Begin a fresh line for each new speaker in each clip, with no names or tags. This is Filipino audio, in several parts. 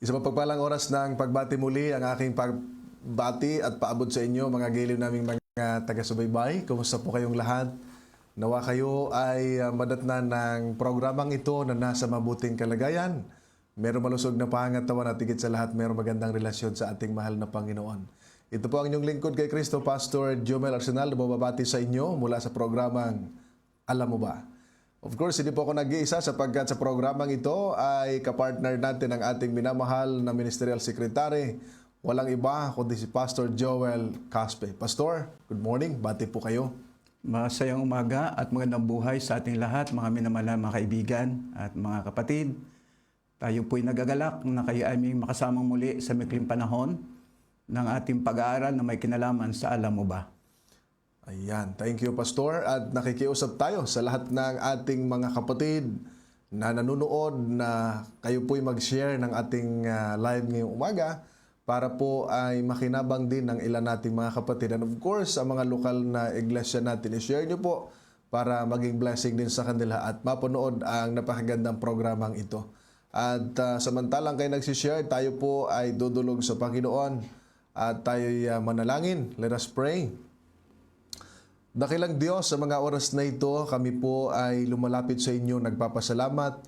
Isa mapagpalang oras ng pagbati muli ang aking pagbati at paabot sa inyo mga giliw naming mga taga-subaybay. Kumusta po kayong lahat? Nawa kayo ay madatnan ng programang ito na nasa mabuting kalagayan. Merong malusog na pangatawan at higit sa lahat merong magandang relasyon sa ating mahal na Panginoon. Ito po ang inyong lingkod kay Kristo, Pastor Jomel Arsenal, na bumabati sa inyo mula sa programang Alam Mo Ba? Of course, hindi po ako nag-iisa sapagkat sa programang ito ay kapartner natin ang ating minamahal na Ministerial Secretary. Walang iba kundi si Pastor Joel Caspe. Pastor, good morning. Bati po kayo.
Masayang umaga at magandang buhay sa ating lahat, mga minamahal mga kaibigan at mga kapatid. Tayo po'y nagagalak na kayo ay may makasamang muli sa mikling panahon ng ating pag-aaral na may kinalaman sa Alam Mo Ba?
Ayan, thank you Pastor. At nakikiusap tayo sa lahat ng ating mga kapatid na nanonood na kayo po'y mag-share ng ating live ngayong umaga para po ay makinabang din ng ilan nating mga kapatid. And of course, ang mga lokal na iglesia natin, i-share nyo po para maging blessing din sa kanila at mapanood ang napakagandang programang ito. At samantalang kayo nagsishare, tayo po ay dudulog sa Panginoon at tayo'y manalangin. Let us pray. Dakilang Diyos, sa mga oras na ito, kami po ay lumalapit sa inyo, nagpapasalamat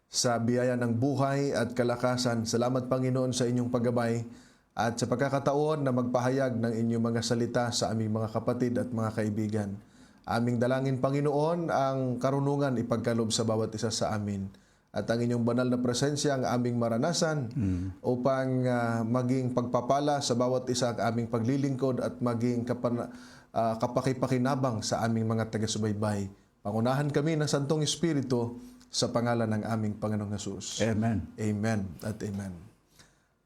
sa biyaya ng buhay at kalakasan. Salamat Panginoon sa inyong paggabay at sa pagkakataon na magpahayag ng inyong mga salita sa aming mga kapatid at mga kaibigan. Aming dalangin Panginoon ang karunungan ipagkalob sa bawat isa sa amin. At ang inyong banal na presensya ang aming maranasan upang maging pagpapala sa bawat isa ang aming paglilingkod at maging kapakipakinabang sa aming mga taga-subaybay. Pangunahan kami ng Santong Espiritu sa pangalan ng aming Panginoong Hesus.
Amen.
Amen at amen.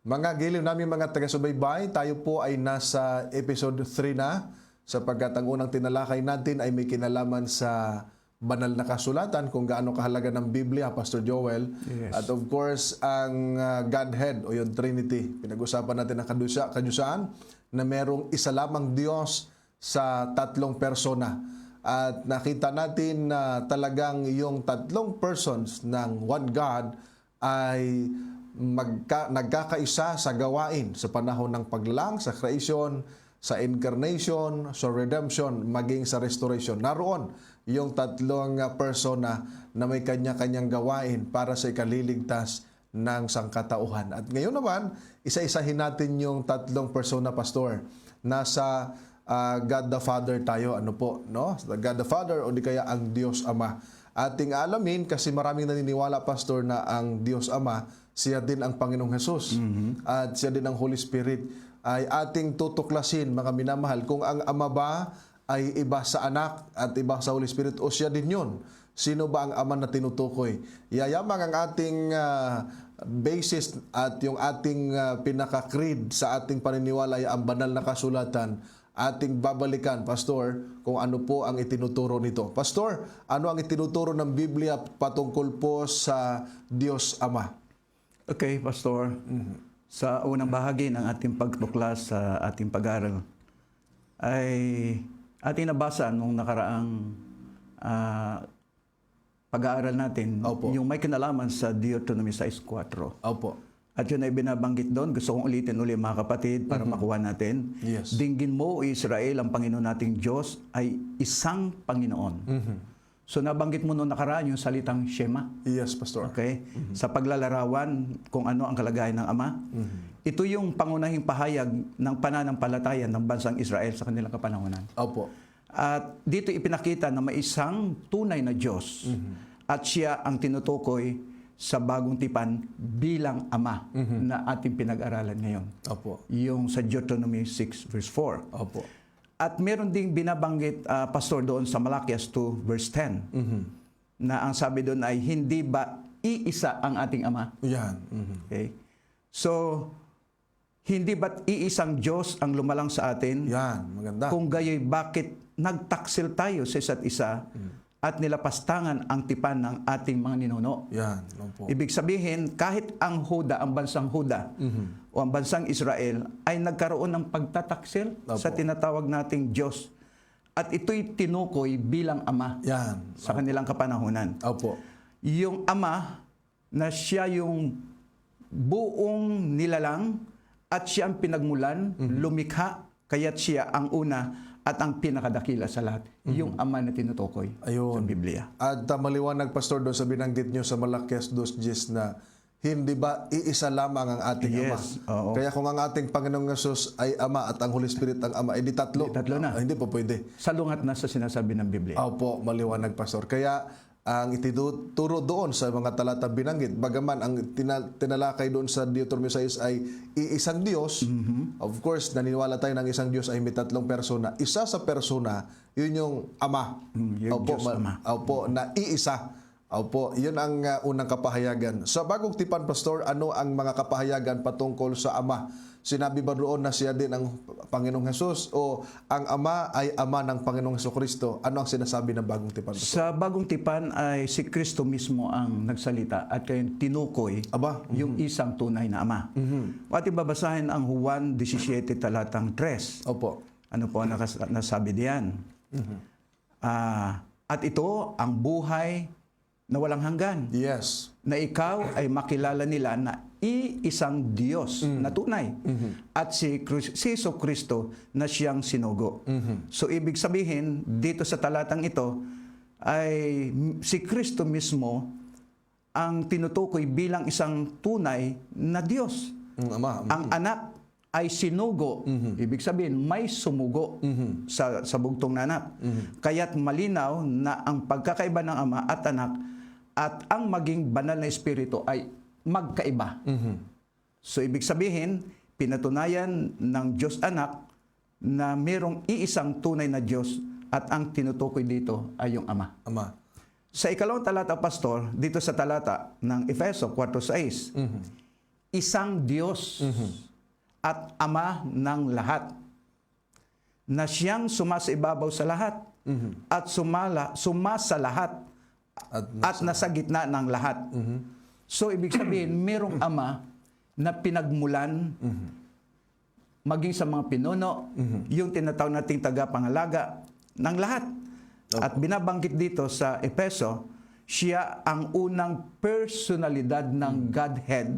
Mga giliw namin mga taga-subaybay, tayo po ay nasa episode 3 na sapagkat ang unang tinalakay natin ay may kinalaman sa banal na kasulatan kung gaano kahalaga ng Biblia, Pastor Joel.
Yes.
At of course, ang Godhead o yung Trinity. Pinag-usapan natin ang kadyusaan na merong isa lamang Diyos sa tatlong persona. At nakita natin na talagang yung tatlong persons ng one God ay nagkakaisa sa gawain sa panahon ng paglalang, sa creation, sa incarnation, sa redemption, maging sa restoration. Naroon yung tatlong persona na may kanya-kanyang gawain para sa ikaliligtas ng sangkatauhan. At ngayon naman, isa-isahin natin yung tatlong persona, Pastor. Nasa God the Father tayo, ano po, no? God the Father o di kaya ang Diyos Ama. Ating alamin kasi maraming naniniwala, Pastor, na ang Diyos Ama, siya din ang Panginoong Hesus at siya din ang Holy Spirit. Ay ating tutuklasin, mga minamahal, kung ang Ama ba ay iba sa anak at iba sa Holy Spirit o siya din yun. Sino ba ang Ama na tinutukoy? Yayamang ang ating basis at yung ating pinaka-creed sa ating paniniwala ay ang banal na kasulatan. Ating babalikan, Pastor, kung ano po ang itinuturo nito. Pastor, ano ang itinuturo ng Biblia patungkol po sa Diyos Ama?
Okay, Pastor. Sa unang bahagi ng ating pagtuklas sa ating pag-aaral ay ating nabasa nung nakaraang pag-aaral natin.
Opo.
Yung may kinalaman sa Deuteronomy 6:4.
Opo.
At yun ay binabanggit doon. Gusto kong ulitin uli mga kapatid para makuha natin.
Yes.
Dinggin mo, Israel, ang Panginoon nating Diyos ay isang Panginoon. So nabanggit mo noong nakaraan yung salitang Shema.
Yes, Pastor.
Okay? Sa paglalarawan kung ano ang kalagayan ng Ama. Ito yung pangunahing pahayag ng pananampalataya ng bansang Israel sa kanilang kapanahonan.
Opo.
At dito ipinakita na may isang tunay na Diyos. At siya ang tinutukoy sa bagong tipan bilang Ama na ating pinag-aralan ngayon.
Opo.
Yung sa Deuteronomy 6 verse 4.
Opo.
At meron ding binabanggit, Pastor, doon sa Malakias 2 verse 10, na ang sabi doon ay, hindi ba iisa ang ating Ama?
Yan.
Okay? So, hindi ba't iisang Diyos ang lumalang sa atin?
Yan. Maganda.
Kung gayoy, bakit nagtaksil tayo sa isa't isa at nilapastangan ang tipan ng ating mga ninuno?
Yan. Opo.
Ibig sabihin, kahit ang Huda, ang bansang Huda, o ang bansang Israel, ay nagkaroon ng pagtataksil sa tinatawag nating Diyos. At ito'y tinukoy bilang Ama
Yan.
sa kanilang kapanahunan.
Opo.
Yung Ama na siya yung buong nilalang at siya ang pinagmulan, lumikha, kaya't siya ang una at ang pinakadakila sa lahat. Yung Ama na tinutukoy sa
Ayun.
Biblia.
At maliwanag, Pastor, doon sa binanggit nyo sa Malakias 2:10 na hindi ba iisa lamang ang ating Ama?
Yes, oo.
Kaya kung ang ating Panginoong Yesus ay Ama at ang Holy Spirit ang Ama, edi tatlo.
Tatlo na.
Hindi po pwede.
Salungat na sa sinasabi ng Biblia.
Opo, maliwanag, Pastor. Kaya ang ituturo doon sa mga talatang binanggit, bagaman ang tinalakay doon sa Deuteronomy 6 ay iisang Diyos, of course, naniniwala tayo ng isang Diyos ay may tatlong persona. Isa sa persona, yun yung Ama.
Yung Diyos Ama.
Opo, na iisa. Opo, yun ang unang kapahayagan. Sa Bagong Tipan, Pastor, ano ang mga kapahayagan patungkol sa Ama? Sinabi ba doon na siya din ang Panginoong Hesus o ang Ama ay Ama ng Panginoong Hesukristo? Ano ang sinasabi ng Bagong Tipan, Pastor?
Sa Bagong Tipan ay si Kristo mismo ang nagsalita at kaya tinukoy
Aba,
yung isang tunay na Ama. Ating babasahin ang Juan 17 talatang 3.
opo.
Ano po ang nasabi diyan? At ito ang buhay na walang hanggan,
Yes.
na ikaw ay makilala nila na iisang Diyos na tunay at si Jesucristo na siyang sinugo. So ibig sabihin dito sa talatang ito ay si Kristo mismo ang tinutukoy bilang isang tunay na Diyos.
Ama.
Ang anak ay sinugo. Ibig sabihin, may sumugo sa bugtong na anak. Kaya't malinaw na ang pagkakaiba ng Ama at anak at ang maging banal na espiritu ay magkaiba. So ibig sabihin, pinatunayan ng Diyos anak na mayroong iisang tunay na Diyos at ang tinutukoy dito ay yung Ama.
Ama.
Sa ikalawang talata, Pastor, dito sa talata ng Efeso 4:6, isang Diyos at Ama ng lahat, na siyang sumasibabaw sa lahat at sumasa lahat at nasa gitna ng lahat. So, ibig sabihin, merong Ama na pinagmulan maging sa mga pinuno, yung tinatawag nating tagapangalaga ng lahat. At binabanggit dito sa Efeso, siya ang unang personalidad ng Godhead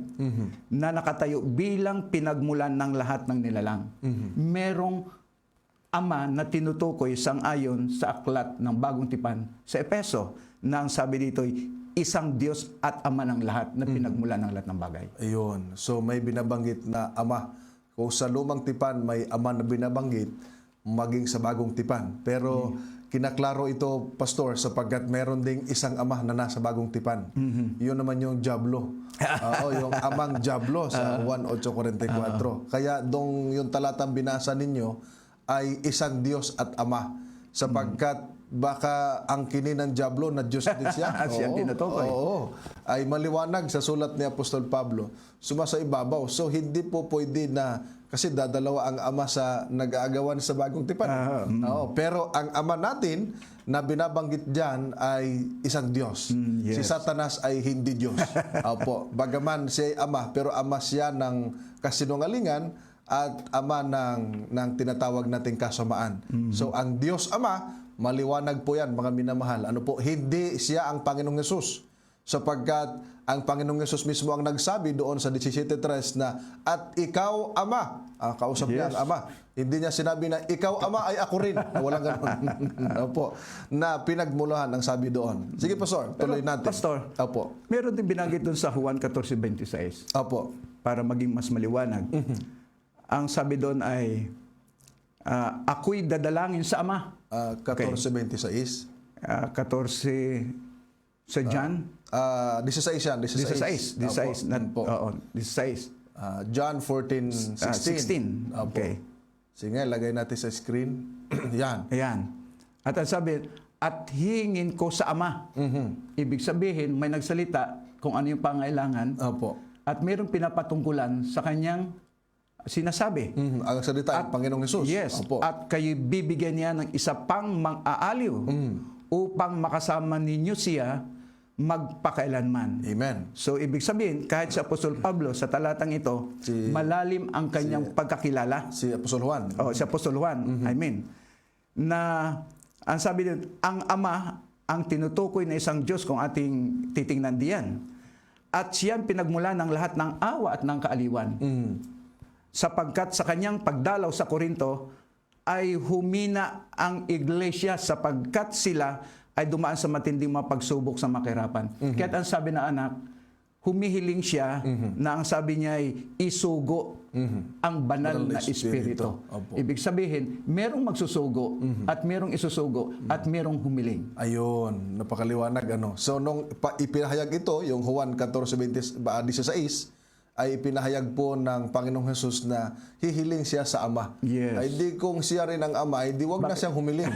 na nakatayo bilang pinagmulan ng lahat ng nilalang. Merong Ama na tinutukoy sang-ayon sa aklat ng Bagong Tipan sa Efeso na ang sabi dito ay isang Diyos at Ama ng lahat na pinagmulan ng lahat ng bagay.
Ayun. So may binabanggit na Ama. Kung sa Lumang Tipan may Ama na binabanggit, maging sa Bagong Tipan. Pero kinaklaro ito, Pastor, sapagkat meron ding isang Ama na nasa Bagong Tipan. Yun naman yung Diablo. Yung amang Diablo sa 1:8:44. Kaya dong yung talatang binasa ninyo ay isang Diyos at Ama. Sapagkat baka ang kinin ng Diablo na Diyos din siya.
Siya ang tinutukoy.
Oo. Ay maliwanag sa sulat ni Apostol Pablo. Sumasa ibabaw. So hindi po pwede na kasi dadalawa ang Ama sa nag-aagawan sa Bagong Tipan. Oo. Pero ang Ama natin na binabanggit diyan ay isang Diyos.
Yes.
Si Satanas ay hindi Diyos. Opo. Bagaman siya ay Ama, pero Ama siya ng kasinungalingan at Ama ng tinatawag nating kasamaan. So ang Diyos Ama, maliwanag po yan, mga minamahal. Ano po, hindi siya ang Panginoong Yesus. Sapagkat ang Panginoong Yesus mismo ang nagsabi doon sa 17:3 na, at ikaw, Ama. Kausap niya ang Ama. Hindi niya sinabi na, ikaw, Ama, ay ako rin. Walang ganun. Opo. Na pinagmulahan ang sabi doon. Sige, Pastor, tuloy natin.
Pastor,
Opo.
meron din binanggit doon sa Juan 14:26
Opo.
para maging mas maliwanag. Ang sabi doon ay, ako'y dadalangin sa Ama.
14:26.
14 sa John.
16 yan.
16.
Opo.
Oo, 16.
John 14:16.
16. Okay.
Sige, lagay natin sa screen. Yan.
Ayan. At ang sabi, at hingin ko sa Ama. Ibig sabihin, may nagsalita kung ano yung pangailangan
Opo.
at mayroong pinapatungkulan sa kanyang sinasabi.
Ang salita ng Panginoong Hesus.
Yes.
Opo.
At kayo bibigyan niya ng isa pang mang-aaliw upang makasama ninyo siya magpakailanman.
Amen.
So, ibig sabihin, kahit sa Apostol Pablo, sa talatang ito, malalim ang kanyang pagkakilala.
Si Apostol Juan.
Si Apostol Juan, na ang sabi din, ang Ama, ang tinutukoy na isang Diyos kung ating titingnan diyan, at siyang pinagmula ng lahat ng awa at ng kaaliwan. Sapagkat sa kanyang pagdalaw sa Korinto ay humina ang iglesia sapagkat sila ay dumaan sa matinding mga pagsubok sa makirapan. Kaya't ang sabi na anak, humihiling siya na ang sabi niya ay isugo ang banal na espiritu.
Opo.
Ibig sabihin, merong magsusugo at merong isusugo at merong humiling.
Ayun, napakaliwanag ano. So nung ipinahayag ito, yung Juan 14:16 ay ipinahayag po ng Panginoong Hesus na hihiling siya sa Ama.
Yes.
Ay di kung siya rin ang Ama, ay di wag na siyang humiling.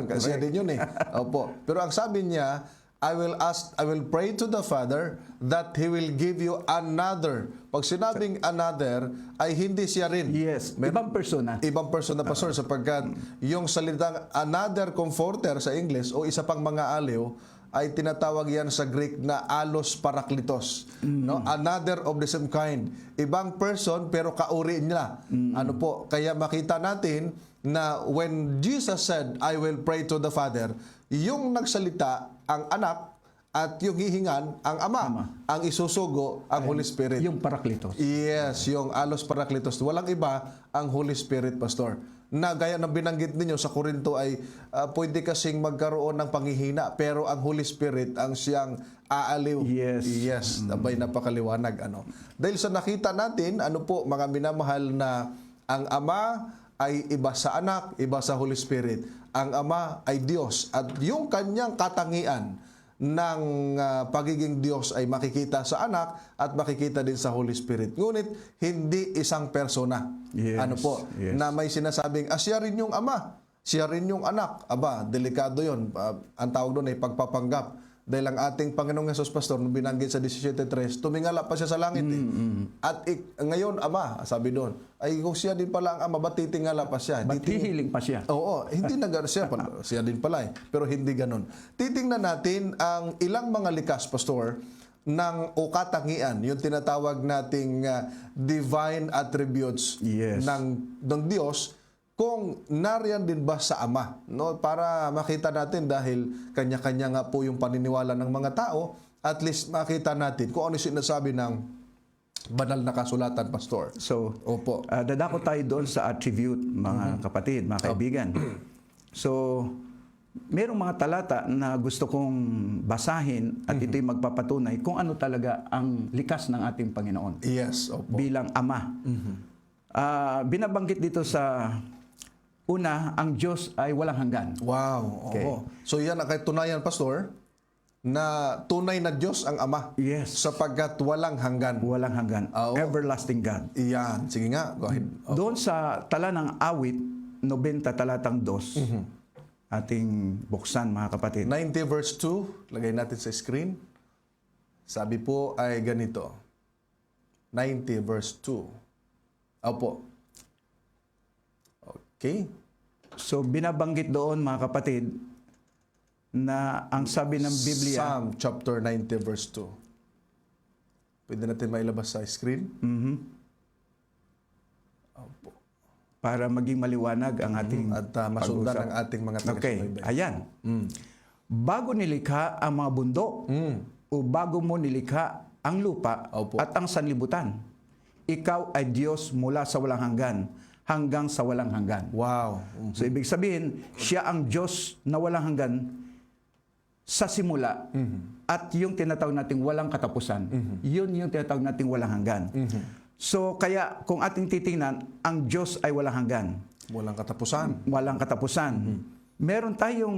Kasi din yun eh. Opo. Pero ang sabi niya, I will pray to the Father that He will give you another. Pag sinabing another, ay hindi siya rin.
Yes, ibang persona.
Ibang person na pastor sapagkat yung salitang another comforter sa English o isa pang mga aliw ay tinatawag yan sa Greek na allos parakletos, no? Another of the same kind. Ibang person pero kauri nila. Ano po? Kaya makita natin na when Jesus said, I will pray to the Father, yung nagsalita ang anak at yung hihingan ang ama. Ang isusugo ang Holy Spirit.
Yung parakletos.
Yes, yung allos parakletos. Walang iba ang Holy Spirit, Pastor. Na gaya ng binanggit ninyo sa Korinto ay pwede kasing magkaroon ng panghihina pero ang Holy Spirit ang siyang aaliw.
Yes.
Yes, abay napakaliwanag ano. Dahil sa nakita natin, ano po mga minamahal na ang Ama ay iba sa anak, iba sa Holy Spirit. Ang Ama ay Diyos at yung kanyang katangian ng pagiging Diyos ay makikita sa anak at makikita din sa Holy Spirit. Ngunit hindi isang persona.
Yes,
Ano po?
yes.
Na may sinasabing, siya rin yung ama, siya rin yung anak. Aba, delikado yon. Ang tawag doon ay pagpapanggap. Dahil ang ating Panginoong Hesus, Pastor, nung binanggit sa 17:3, tumingala pa siya sa langit. At ngayon, Ama, sabi doon, ay kung siya din pala ang Ama, ba't titingala pa siya?
Ba't hihiling pa siya?
Oo, hindi na gano'n siya. Siya din pala eh. Pero hindi gano'n. Titingnan natin ang ilang mga likas, Pastor, ng o katangian, yung tinatawag nating divine attributes
Yes.
ng Diyos, kung nariyan din ba sa Ama, no? Para makita natin dahil kanya-kanya nga po yung paniniwala ng mga tao, at least makita natin kung ano sinasabi ng banal na kasulatan, Pastor.
So,
Opo.
dadako tayo doon sa attribute, mga kapatid, mga kaibigan. So, merong mga talata na gusto kong basahin at ito'y magpapatunay kung ano talaga ang likas ng ating Panginoon
Yes, opo.
bilang Ama. Binabanggit dito sa una, ang Diyos ay walang hanggan.
Wow.
Okay.
Oo. So yan ang katunayan, Pastor, na tunay na Diyos ang Ama.
Yes.
Sapagkat walang hanggan.
Walang hanggan.
Oo.
Everlasting God.
Iyan. Sige nga, go ahead.
Doon sa tala ng awit, 90 talatang 2, ating buksan, mga kapatid.
90 verse 2, lagay natin sa screen. Sabi po ay ganito. 90 verse 2. Opo. Okay.
So, binabanggit doon, mga kapatid, na ang sabi ng Biblia,
Psalm chapter 90 verse 2. Pwede natin mailabas sa screen? Opo.
para maging maliwanag ang ating
At masundan
pag-usap.
ang ating mga
Okay,
taga-subaybay.
ayan. Bago nilikha ang mga bundok, o bago mo nilikha ang lupa
Opo.
at ang sanlibutan, ikaw ay Diyos mula sa walang hanggan hanggang sa walang hanggan.
Wow.
So, ibig sabihin, siya ang Diyos na walang hanggan sa simula at yung tinatawag nating walang katapusan. Yun yung tinatawag nating walang hanggan. So, kaya kung ating titingnan, ang Diyos ay walang hanggan.
Walang katapusan.
Walang katapusan. Meron tayong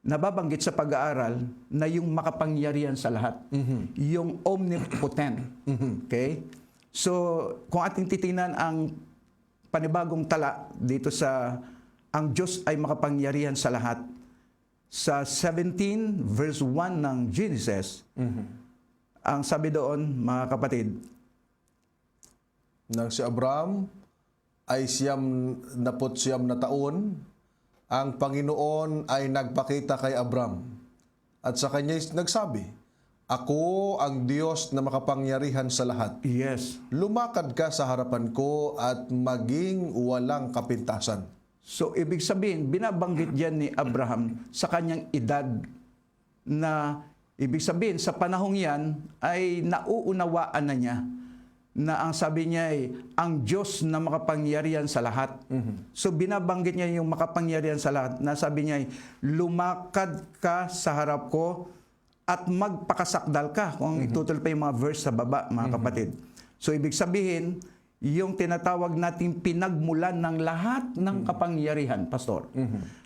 nababanggit sa pag-aaral na yung makapangyarihan sa lahat. Yung omnipotent. Okay? So, kung ating titingnan ang panibagong tala dito sa ang Diyos ay makapangyarihan sa lahat, sa 17 verse 1 ng Genesis, ang sabi doon, mga kapatid,
Nang si Abraham ay siyam na taon, ang Panginoon ay nagpakita kay Abraham. At sa kanya nagsabi, Ako ang Diyos na makapangyarihan sa lahat.
yes.
Lumakad ka sa harapan ko at maging walang kapintasan.
So, ibig sabihin, binabanggit yan ni Abraham sa kanyang edad na Ibig sabihin, sa panahong yan ay nauunawaan na niya na ang sabi niya ay ang Diyos na makapangyarihan sa lahat. So binabanggit niya yung makapangyarihan sa lahat na sabi niya ay lumakad ka sa harap ko at magpakasakdal ka. Kung itutul pa yung mga verse sa baba, mga kapatid. So ibig sabihin, yung tinatawag nating pinagmulan ng lahat ng kapangyarihan, Pastor,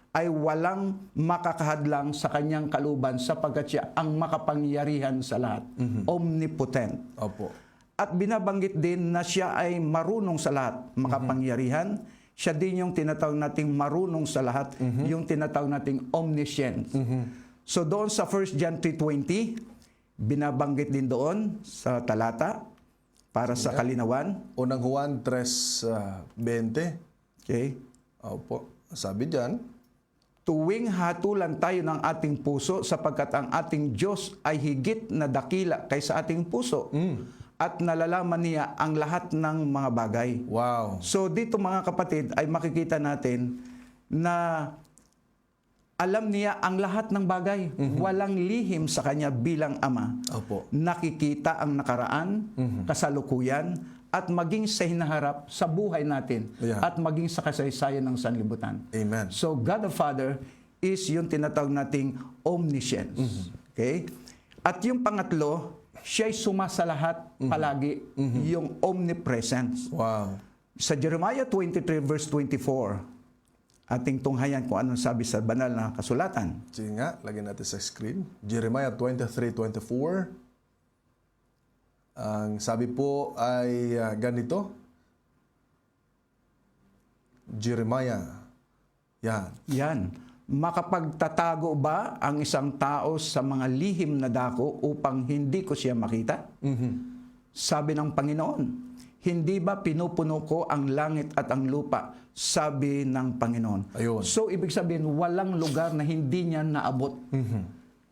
ay walang makakahadlang sa kanyang kaluban sapagkat siya ang makapangyarihan sa lahat. Omnipotent.
Opo.
At binabanggit din na siya ay marunong sa lahat, makapangyarihan. Siya din yung tinatawag nating marunong sa lahat, yung tinatawag nating omniscient. So doon sa 1 John 3:20, binabanggit din doon sa talata para sa kalinawan.
Unang Juan 3:20.
Okay?
Opo. Sabi diyan,
Tuwing hatulan tayo ng ating puso sapagkat ang ating Diyos ay higit na dakila kaysa ating puso. At nalalaman niya ang lahat ng mga bagay.
wow.
So dito mga kapatid ay makikita natin na alam niya ang lahat ng bagay. Walang lihim sa kanya bilang ama.
Opo.
Nakikita ang nakaraan, kasalukuyan, at maging sa hinaharap sa buhay natin.
Yeah.
At maging sa kasaysayan ng sanlibutan.
Amen.
So God the Father is yung tinatawag nating omniscience. Okay? At yung pangatlo, siya'y sumasalahat palagi, yung omnipresence.
Wow.
Sa Jeremiah 23 verse 24, ating tunghayan kung anong sabi sa banal na kasulatan.
Sige nga, lagyan natin sa screen. Jeremiah 23:24. Ang sabi po ay ganito. Jeremiah. Yan.
Yan. Makapagtatago ba ang isang tao sa mga lihim na dako upang hindi ko siya makita? Sabi ng Panginoon, hindi ba pinupuno ko ang langit at ang lupa? Sabi ng Panginoon.
Ayun.
So, ibig sabihin, walang lugar na hindi niya naabot.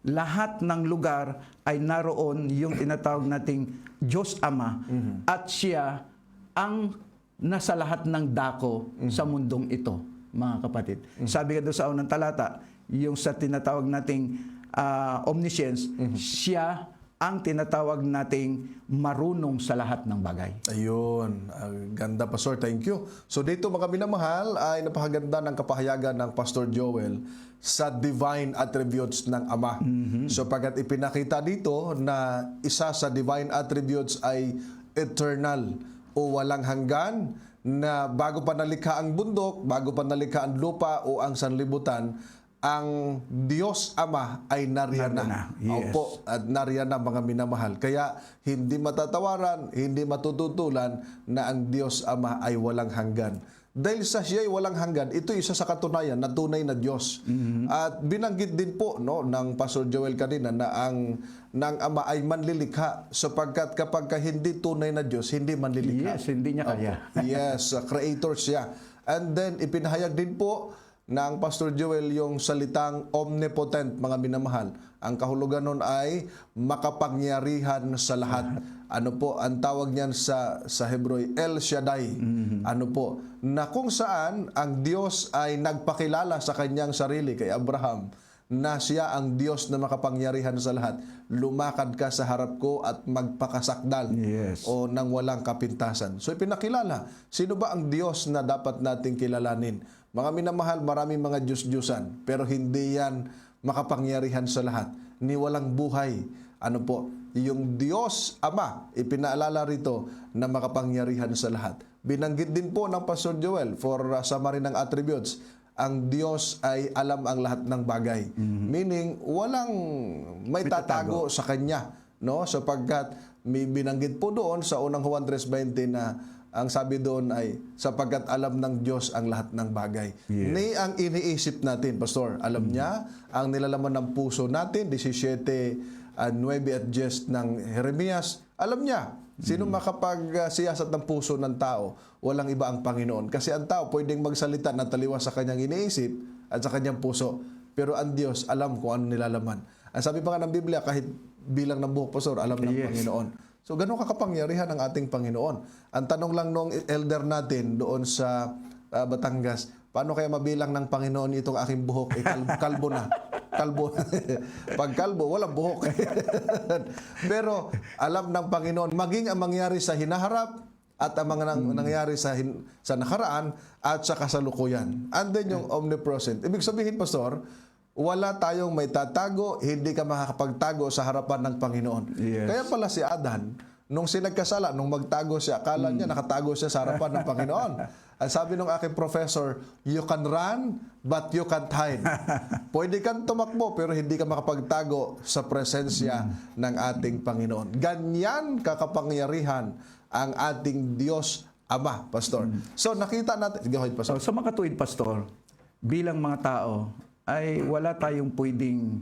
Lahat ng lugar ay naroon yung tinatawag nating Diyos Ama at siya ang nasa lahat ng dako sa mundong ito, mga kapatid. Sabi ka doon sa unang talata, yung sa tinatawag nating omniscience, siya ang tinatawag nating marunong sa lahat ng bagay.
Ayun. Ganda, Pastor. Thank you. So dito mga minamahal ay napakaganda ng kapahayagan ng Pastor Joel sa divine attributes ng Ama. So pagkat ipinakita dito na isa sa divine attributes ay eternal o walang hanggan, na bago pa nalikha ang bundok, bago pa nalikha ang lupa o ang sanlibutan, ang Diyos Ama ay nariyan na.
Yes.
Opo, at nariyan na mga minamahal. Kaya hindi matatawaran, hindi matututulan na ang Diyos Ama ay walang hanggan. Dahil sa siya ay walang hanggan, ito isa sa katunayan na tunay na Diyos. At binanggit din po ng Pastor Joel kanina na ang ng Ama ay manlilikha sapagkat kapag hindi tunay na Diyos, hindi manlilikha.
Yes, hindi niya kaya.
Yes, creator siya. And then ipinahayag din po ng Pastor Joel yung salitang omnipotent, mga minamahal. Ang kahulugan nun ay makapangyarihan sa lahat. Ano po, ang tawag niyan sa Hebrew, El Shaddai. Ano po, na kung saan ang Diyos ay nagpakilala sa kanyang sarili kay Abraham na siya ang Diyos na makapangyarihan sa lahat. Lumakad ka sa harap ko at magpakasakdal.
Yes.
O nang walang kapintasan. So ipinakilala, sino ba ang Diyos na dapat nating kilalanin? Mga minamahal, maraming mga Diyos-Diyusan, pero hindi yan makapangyarihan sa lahat. Ni walang buhay. Ano po? Yung Diyos Ama, ipinaalala rito na makapangyarihan sa lahat. Binanggit din po ng Pastor Joel for summary ng attributes. Ang Diyos ay alam ang lahat ng bagay. Meaning, walang may tatago sa Kanya. No? Sapagkat may binanggit po doon sa unang Juan 3:20 na ang sabi doon ay sapagkat alam ng Diyos ang lahat ng bagay.
Yes.
Ni ang iniisip natin, Pastor. Alam niya ang nilalaman ng puso natin, 17:9 at 10 ng Jeremias. Alam niya. Sino makapagsiyasat ng puso ng tao? Walang iba ang Panginoon. Kasi ang tao pwedeng magsalita na taliwas sa kanyang iniisip at sa kanyang puso. Pero ang Diyos alam kung ano nilalaman. Ang sabi pa nga ng Biblia, kahit bilang ng buhok, Pastor, alam ng
Yes.
Panginoon. So, ganun kakapangyarihan ang ating Panginoon. Ang tanong lang nung elder natin doon sa Batangas, paano kaya mabilang ng Panginoon itong aking buhok? Kalbo na. Kalbo. Pag kalbo, walang buhok. Pero alam ng Panginoon, maging ang mangyari sa hinaharap at ang mga nangyari sa nakaraan at sa kasalukuyan. Andun yung omnipresent. Ibig sabihin, Pastor, wala tayong may tatago, hindi ka makakapagtago sa harapan ng Panginoon.
Yes.
Kaya pala si Adan, nung sinagkasala, nung magtago siya, akala niya nakatago siya sa harapan ng Panginoon. At sabi ng aking professor, you can run, but you can't hide. Pwede kang tumakbo, pero hindi ka makapagtago sa presensya ng ating Panginoon. Ganyan kakapangyarihan ang ating Diyos Ama, Pastor. So nakita natin, go ahead, Pastor.
So, sa makatuwid, Pastor, bilang mga tao, ay wala tayong pwedeng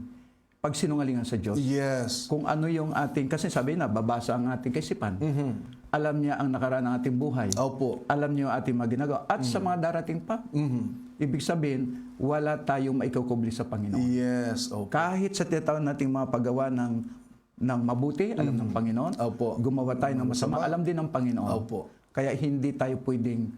pagsinungalingan sa Diyos.
Yes.
Kung ano yung ating, kasi sabi na, babasa ang ating kaisipan. Alam niya ang nakaraan ng ating buhay.
Opo.
Alam niyo ang ating mga ginagawa. At sa mga darating pa. Ibig sabihin, wala tayong maikukubli sa Panginoon.
Yes. Opo.
Kahit sa tinatawag nating mga paggawa ng mabuti, alam ng Panginoon.
Opo.
Gumawa tayo ng masama, alam din ng Panginoon.
Opo.
Kaya hindi tayo pwedeng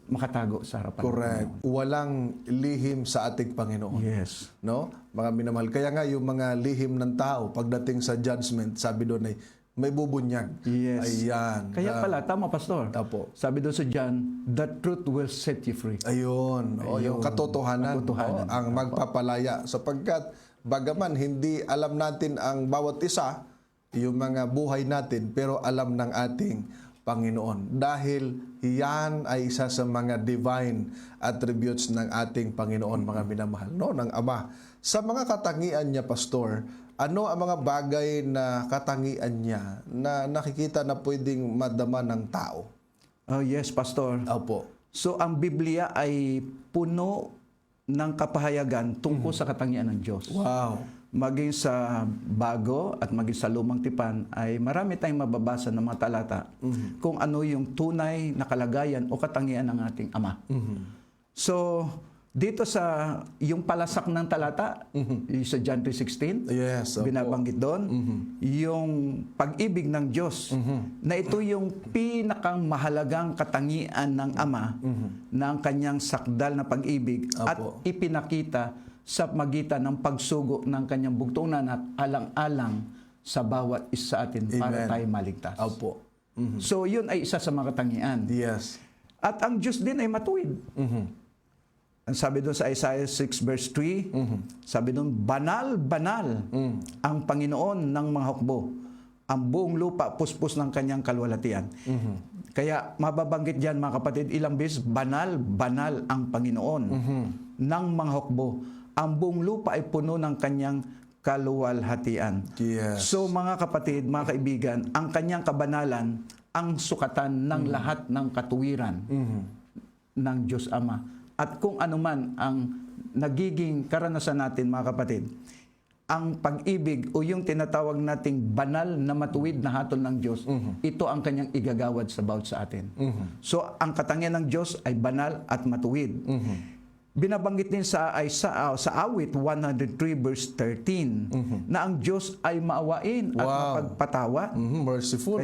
makatago sa harapan ng
Correct. Walang lihim sa ating Panginoon.
Yes.
No? Mga minamahal. Kaya nga yung mga lihim ng tao, pagdating sa judgment, sabi doon ay may bubunyag.
Yes.
Ayan.
Kaya pala, tama, Pastor.
Opo.
Sabi doon sa John, the truth will set you free.
Ayun. O, yung katotohanan,
Katotohanan.
ang magpapalaya. Sapagkat, bagaman hindi alam natin ang bawat isa, yung mga buhay natin, pero alam ng ating Panginoon. Dahil yan ay isa sa mga divine attributes ng ating Panginoon, mga minamahal, no? Ng Ama. Sa mga katangian niya, Pastor, ano ang mga bagay na katangian niya na nakikita na pwedeng madama ng tao?
Oh, yes, Pastor.
Opo.
So, ang Biblia ay puno ng kapahayagan tungkol sa katangian ng Diyos.
Wow.
Maging sa bago at maging sa lumang tipan ay marami tayong mababasa ng mga talata kung ano yung tunay na kalagayan o katangian ng ating Ama. So, dito sa yung palasak ng talata, yung sa John 3:16,
Yes. Opo.
binabanggit doon, yung pag-ibig ng Diyos, na ito yung pinakang mahalagang katangian ng Ama na ang kanyang sakdal na pag-ibig at
Opo.
ipinakita sa magitan ng pagsugo ng kanyang bugtungan at alang-alang sa bawat isa sa atin para
Amen.
tayo maligtas.
Opo.
So, yun ay isa sa mga katangian.
Yes.
At ang Diyos din ay matuwid. Ang sabi doon sa Isaiah 6 verse 3, sabi doon, banal, banal ang Panginoon ng mga hukbo. Ang buong lupa, puspos ng kanyang kalwalatian. Kaya mababanggit dyan, mga kapatid, ilang beses, banal, banal ang Panginoon ng mga hukbo. Ang buong lupa ay puno ng kanyang kaluwalhatian.
Yes.
So mga kapatid, mga kaibigan, ang kanyang kabanalan ang sukatan ng lahat ng katuwiran ng Diyos Ama. At kung ano man ang nagiging karanasan natin, mga kapatid, ang pag-ibig o yung tinatawag nating banal na matuwid na hatol ng Diyos, ito ang kanyang igagawad sa bawat sa atin. So ang katangian ng Diyos ay banal at matuwid. Binabanggit din sa awit 103 verse 13 na ang Diyos ay maawain at mapagpatawa.
Merciful.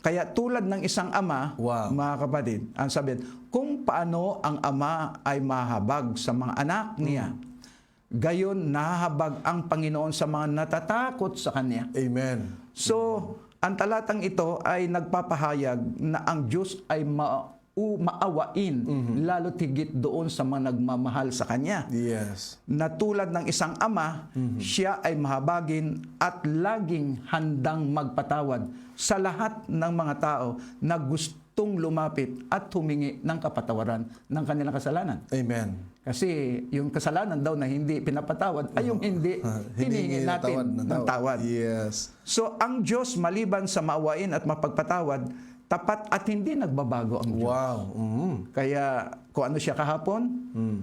Kaya tulad ng isang ama, mga kapatid, ang sabihin, kung paano ang ama ay mahabag sa mga anak niya, gayon nahahabag ang Panginoon sa mga natatakot sa Kanya.
Amen.
So, ang talatang ito ay nagpapahayag na ang Diyos ay maawain, lalo tigit doon sa mga nagmamahal sa Kanya.
Yes.
Na tulad ng isang ama, siya ay mahabagin at laging handang magpatawad sa lahat ng mga tao na gustong lumapit at humingi ng kapatawaran ng kanilang kasalanan.
Amen.
Kasi yung kasalanan daw na hindi pinapatawad ay yung hindi hiningi natin ng tawad.
Yes.
So ang Diyos maliban sa maawain at mapagpatawad, tapat at hindi nagbabago ang Diyos.
Wow.
Kaya kung ano siya kahapon,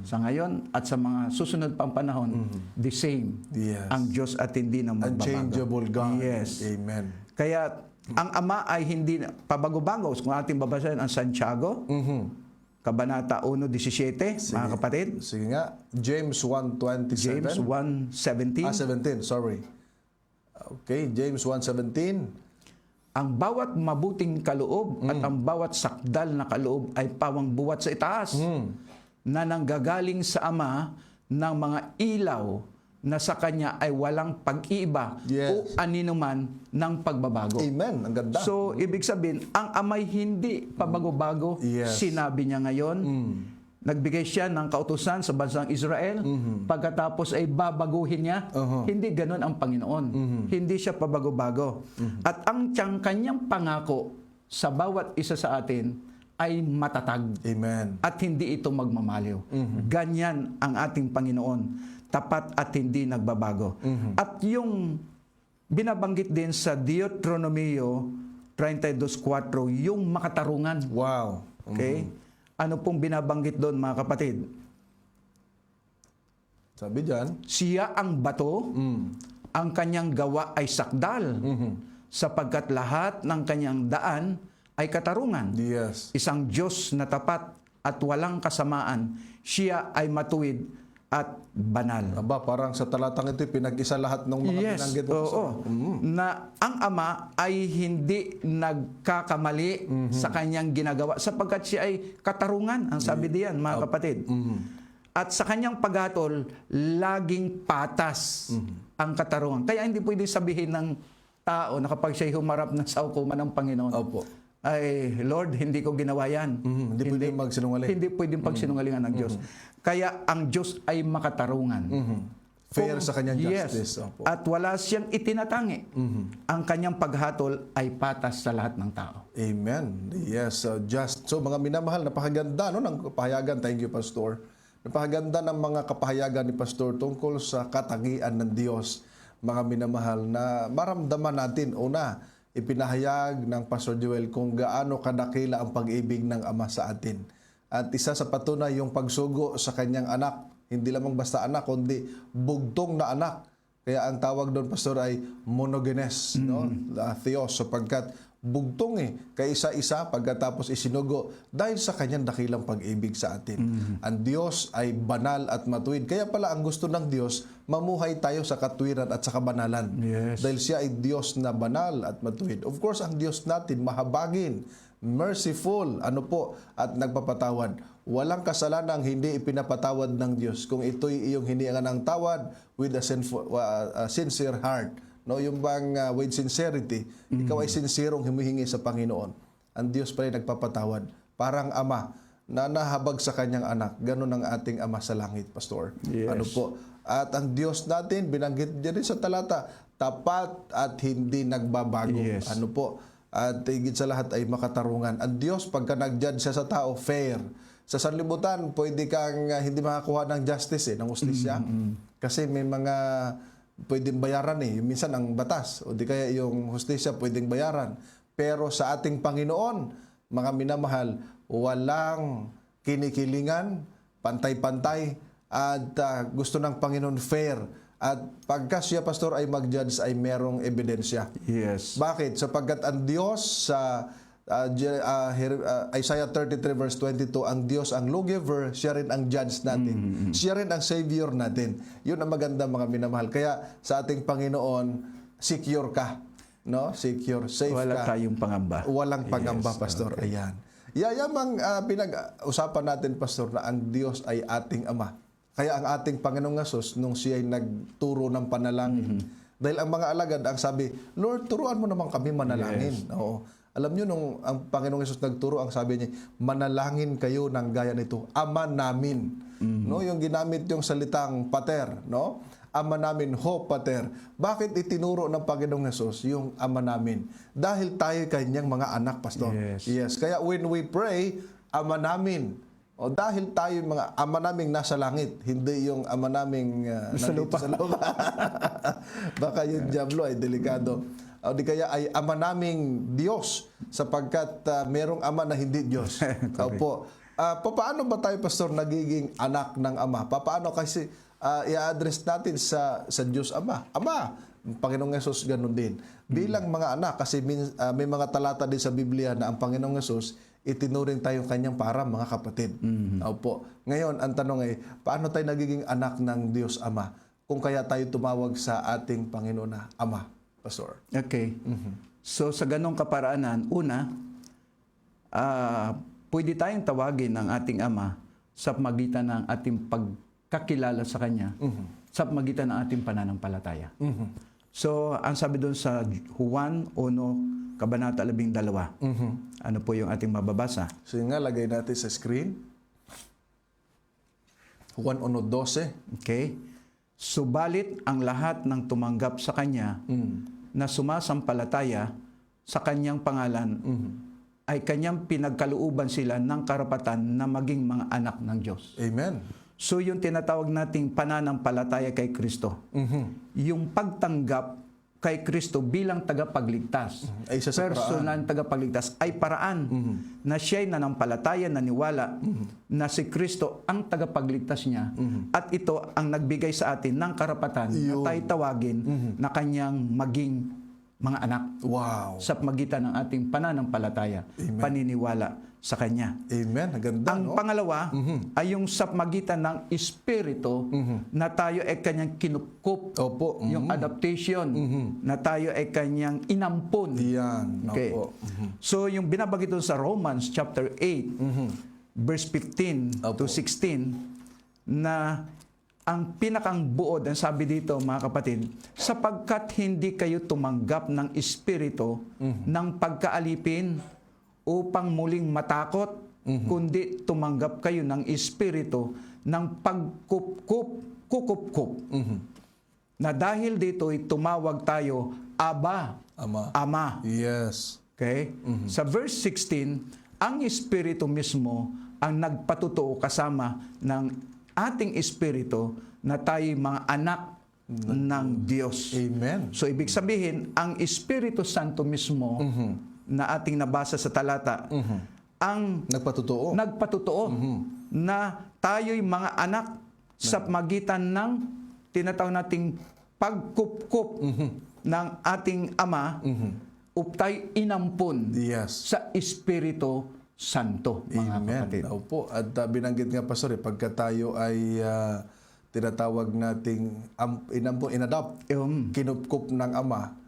sa ngayon, at sa mga susunod pang panahon, the same.
Yes.
Ang Diyos at hindi na magbabago.
Unchangeable God.
Yes.
Amen.
Kaya ang Ama ay hindi pabago-bago. Kung ating babasahin ang Santiago, Kabanata 1:17, mga kapatid.
Sige nga. James 1:27.
James 1:17.
17, sorry. Okay, James 1:17.
Ang bawat mabuting kaloob at ang bawat sakdal na kaloob ay pawang buwat sa itaas na nanggagaling sa Ama ng mga ilaw na sa Kanya ay walang pag-iiba
Yes.
o aninuman ng pagbabago.
Amen. Ang ganda.
So, ibig sabihin, ang Ama'y hindi pabago-bago.
Yes.
Sinabi niya ngayon, nagbigay siya ng kautusan sa bansang Israel, pagkatapos ay babaguhin niya. Hindi ganun ang Panginoon. Hindi siya pabago-bago. At ang kanyang pangako sa bawat isa sa atin ay matatag.
Amen.
At hindi ito magmamaliw. Ganyan ang ating Panginoon. Tapat at hindi nagbabago. At yung binabanggit din sa Deuteronomio 32:4, yung makatarungan.
Wow.
Okay? Ano pong binabanggit doon, mga kapatid?
Sabi dyan,
Siya ang bato, ang kanyang gawa ay sakdal, sapagkat lahat ng kanyang daan ay katarungan.
yes.
Isang Diyos na tapat at walang kasamaan. Siya ay matuwid at banal.
Aba, parang sa talatang ito, pinag-isa lahat ng mga
Yes,
binanggit mo.
oo. Na ang Ama ay hindi nagkakamali sa kanyang ginagawa sapagkat siya ay katarungan, ang sabi diyan, mga kapatid. At sa kanyang paghatol, laging patas ang katarungan. Kaya hindi pwedeng sabihin ng tao na kapag siya humarap na sa hukuman ng Panginoon,
Opo.
ay, Lord, hindi ko ginawa yan.
Hindi pwedeng magsinungaling.
Hindi pwedeng pagsinungalingan ng Diyos. Kaya ang Diyos ay makatarungan.
Fair sa kanyang
Yes.
justice. Opo.
At wala siyang itinatangi. Ang kanyang paghatol ay patas sa lahat ng tao.
Amen. Yes, just. So mga minamahal, napakaganda no, ng kapahayagan. Thank you, Pastor. Napakaganda ng mga kapahayagan ni Pastor tungkol sa katangian ng Diyos. Mga minamahal, na maramdaman natin, una, ipinahayag ng Pastor Joel kung gaano kadakila ang pag-ibig ng Ama sa atin. At isa sa patunay yung pagsugo sa kanyang anak. Hindi lamang basta anak, kundi bugtong na anak. Kaya ang tawag doon, Pastor, ay monogenes, no? Theos, sapagkat bugtong kay isa-isa pagkatapos isinugo dahil sa kanyang dakilang pag-ibig sa atin. Ang Diyos ay banal at matuwid. Kaya pala ang gusto ng Diyos, mamuhay tayo sa katwiran at sa kabanalan.
Yes.
Dahil siya ay Diyos na banal at matuwid. Of course, ang Diyos natin mahabagin, merciful, at nagpapatawad. Walang kasalanang hindi ipinapatawad ng Diyos kung ito'y iyong hiniangan ng tawad with a sincere heart. No, yung bang with sincerity, ikaw ay sincerong humihingi sa Panginoon. Ang Diyos pa rin nagpapatawad. Parang ama na nahabag sa kanyang anak. Ganon ang ating Ama sa langit, Pastor.
Yes.
At ang Diyos natin, binanggit din sa talata, tapat at hindi nagbabago.
Yes.
At higit sa lahat ay makatarungan. Ang Diyos, pagka nag-judge siya sa tao, fair. Sa sanlibutan, pwede kang hindi makakuha ng justice, ng hustisya. Kasi may mga pwedeng bayaran minsan ang batas o di kaya yung hustisya pwedeng bayaran. Pero sa ating Panginoon, mga minamahal, walang kinikilingan, pantay-pantay, at gusto ng Panginoon fair. At pagka siya, Pastor, ay mag-judge ay merong ebidensya.
Yes.
Bakit? Sapagkat ang Diyos sa Isaiah 33 verse 22, ang Diyos ang lawgiver, siya rin ang judge natin. Siya rin ang savior natin. Yun ang maganda, mga minamahal. Kaya sa ating Panginoon, secure ka. No? Secure, safe
Wala
ka.
tayong pangamba.
Walang pangamba,
Yes,
Pastor.
okay.
Ayan. Yayamang pinag-usapan natin, Pastor, na ang Diyos ay ating Ama. Kaya ang ating Panginoong Hesus, nung siya ay nagturo ng panalangin, dahil ang mga alagad ang sabi, Lord, turuan mo naman kami manalangin. Oo. Alam nyo, nung ang Panginoong Hesus nagturo, ang sabi niya, manalangin kayo ng gaya nito, Ama namin. No, yung ginamit yung salitang pater, no? Ama namin, ho pater. Bakit itinuro ng Panginoong Hesus yung Ama namin? Dahil tayo kanyang mga anak, Pastor.
Yes.
Kaya when we pray, Ama namin. O dahil tayo mga ama naming nasa langit, hindi yung ama naming
Sa
nandito
lupa.
sa lupa. Baka yung diablo ay delikado. O di kaya ay ama naming Diyos sapagkat merong ama na hindi Diyos. Opo. Paano ba tayo, Pastor, nagiging anak ng Ama? Paano kasi i-address natin sa Diyos Ama? Ama, Panginoong Hesus ganun din. Bilang mga anak, kasi may mga talata din sa Biblia na ang Panginoong Hesus itinuring tayo kanyang para mga kapatid. Opo. Ngayon, ang tanong ay, paano tayo nagiging anak ng Diyos Ama? Kung kaya tayo tumawag sa ating Panginoon na Ama, Pastor.
Okay. So sa ganong kaparaanan, una, pwede tayong tawagin ng ating Ama sa magitan ng ating pagkakilala sa Kanya sa magitan ng ating pananampalataya. So, ang sabi doon sa Juan 1, Kabanata 12, ano po yung ating mababasa?
So yun nga, lagay natin sa screen. Juan 1:12.
Okay? Subalit ang lahat ng tumanggap sa Kanya na sumasampalataya sa Kanyang pangalan ay Kanyang pinagkalooban sila ng karapatan na maging mga anak ng Diyos.
Amen.
So yung tinatawag nating pananampalataya kay Kristo, yung pagtanggap kay Kristo bilang tagapagligtas,
Ay isa sa
personal tagapagligtas, ay paraan na siya'y nanampalataya, naniwala na si Kristo ang tagapagligtas niya at ito ang nagbigay sa atin ng karapatan na tayo tawagin na kanyang maging mga anak
Wow.
sa magitan ng ating pananampalataya, paniniwala sa Kanya.
Amen. Ganda,
Ang
no?
pangalawa ay yung sa magitan ng Espiritu na tayo ay Kanyang kinupkup,
Opo.
yung adaptation na tayo ay Kanyang inampun.
Yan.
Okay.
Opo.
So yung binabanggit doon sa Romans chapter 8, verse 15 to 16, na ang pinakang buod, ang sabi dito mga kapatid, sapagkat hindi kayo tumanggap ng Espiritu ng pagkaalipin upang muling matakot, kundi tumanggap kayo ng Espiritu ng pagkukup, na dahil dito'y tumawag tayo, Aba, Ama.
Yes.
Okay? Sa verse 16, ang Espiritu mismo ang nagpatutuo kasama ng ating Espiritu na tayo'y mga anak ng Diyos.
Amen.
So, ibig sabihin, ang Espiritu Santo mismo na ating nabasa sa talata, ang
Nagpatutuo.
nagpatutuo na tayo'y mga anak sa magitan ng tinatawag nating pagkupkup ng ating Ama tayo inampun
Yes.
sa Espiritu Santo, mga kapatid.
Opo. At binanggit nga, Pastor, pagka tayo ay tinatawag nating inadopt, kinupkup ng Ama,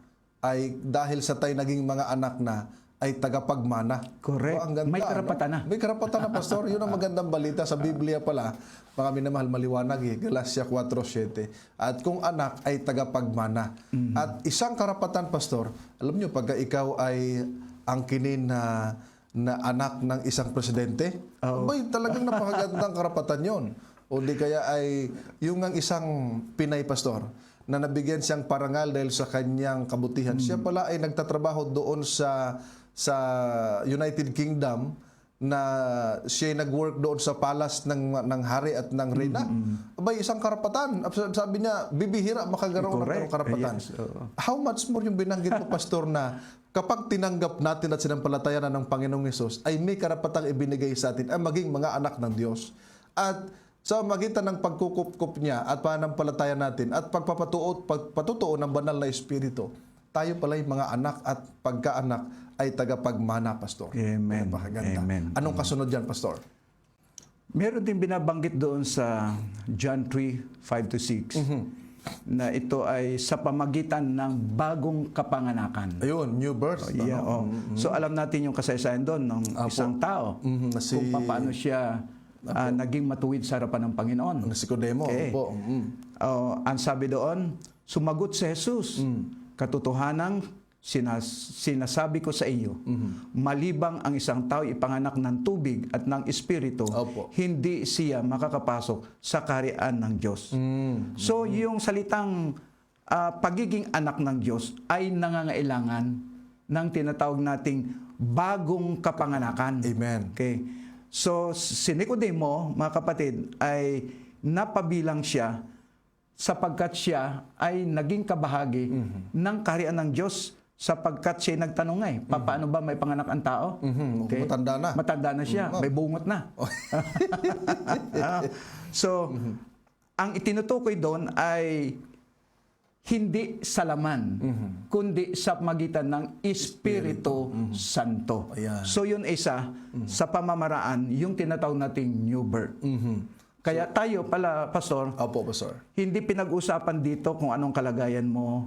ay dahil sa tayo naging mga anak na, ay tagapagmana.
Correct.
Ang ganda,
May karapatan na.
May karapatan na, Pastor. Yun ang magandang balita sa Biblia pala. Mga minamahal, maliwanag Galatia 4:7. At kung anak ay tagapagmana. At isang karapatan, Pastor, alam nyo, pagka ikaw ay angkinin na anak ng isang presidente, abay, talagang napakagandang karapatan yon. O di kaya ay yung ang isang Pinay, Pastor, na nabigyan siyang parangal dahil sa kanyang kabutihan. Siya pala ay nagtatrabaho doon sa United Kingdom, na siya nag-work doon sa palace ng hari at ng reyna. Abay, isang karapatan. Sabi niya, bibihira makagaroon ng karapatan.
Yes.
How much more yung binanggit mo, Pastor, na kapag tinanggap natin at sinampalatayanan ng Panginoong Hesus, ay may karapatang ibinigay sa atin ang maging mga anak ng Diyos. At sa magitan ng pagkukup niya at pananampalataya natin at pagpatutuo ng banal na Espiritu, tayo pala'y mga anak at pagkaanak ay tagapagmana, Pastor.
Amen.
Napakaganda.
Amen.
Anong kasunod dyan, Pastor?
Meron din binabanggit doon sa John 3:5-6 na ito ay sa pamagitan ng bagong kapanganakan.
Ayun, new birth.
Yeah, So alam natin yung kasaysayan doon ng isang tao, kung paano siya naging matuwid sa harapan ng Panginoon.
Si Nicodemo.
Okay.
Opo.
Ang sabi doon, sumagot si Jesus, katotohanang sinasabi ko sa iyo, malibang ang isang tao ipanganak ng tubig at ng Espiritu,
Opo.
hindi siya makakapasok sa kaharian ng Diyos. So yung salitang pagiging anak ng Diyos ay nangangailangan ng tinatawag nating bagong kapanganakan.
Amen.
Okay. So si Nicodemo, mga kapatid, ay napabilang siya sapagkat siya ay naging kabahagi ng kaharian ng Diyos, sapagkat siya nagtanong paano ba may panganak ang tao? Okay.
Matanda na.
Matanda na siya, may bungot na. So, ang itinutukoy doon ay hindi sa laman, kundi sa magitan ng Espiritu Santo.
Ayan.
So yun isa, sa pamamaraan, yung tinatawag nating new birth. Kaya tayo pala, Pastor,
Opo, Pastor.
hindi pinag-usapan dito kung anong kalagayan mo.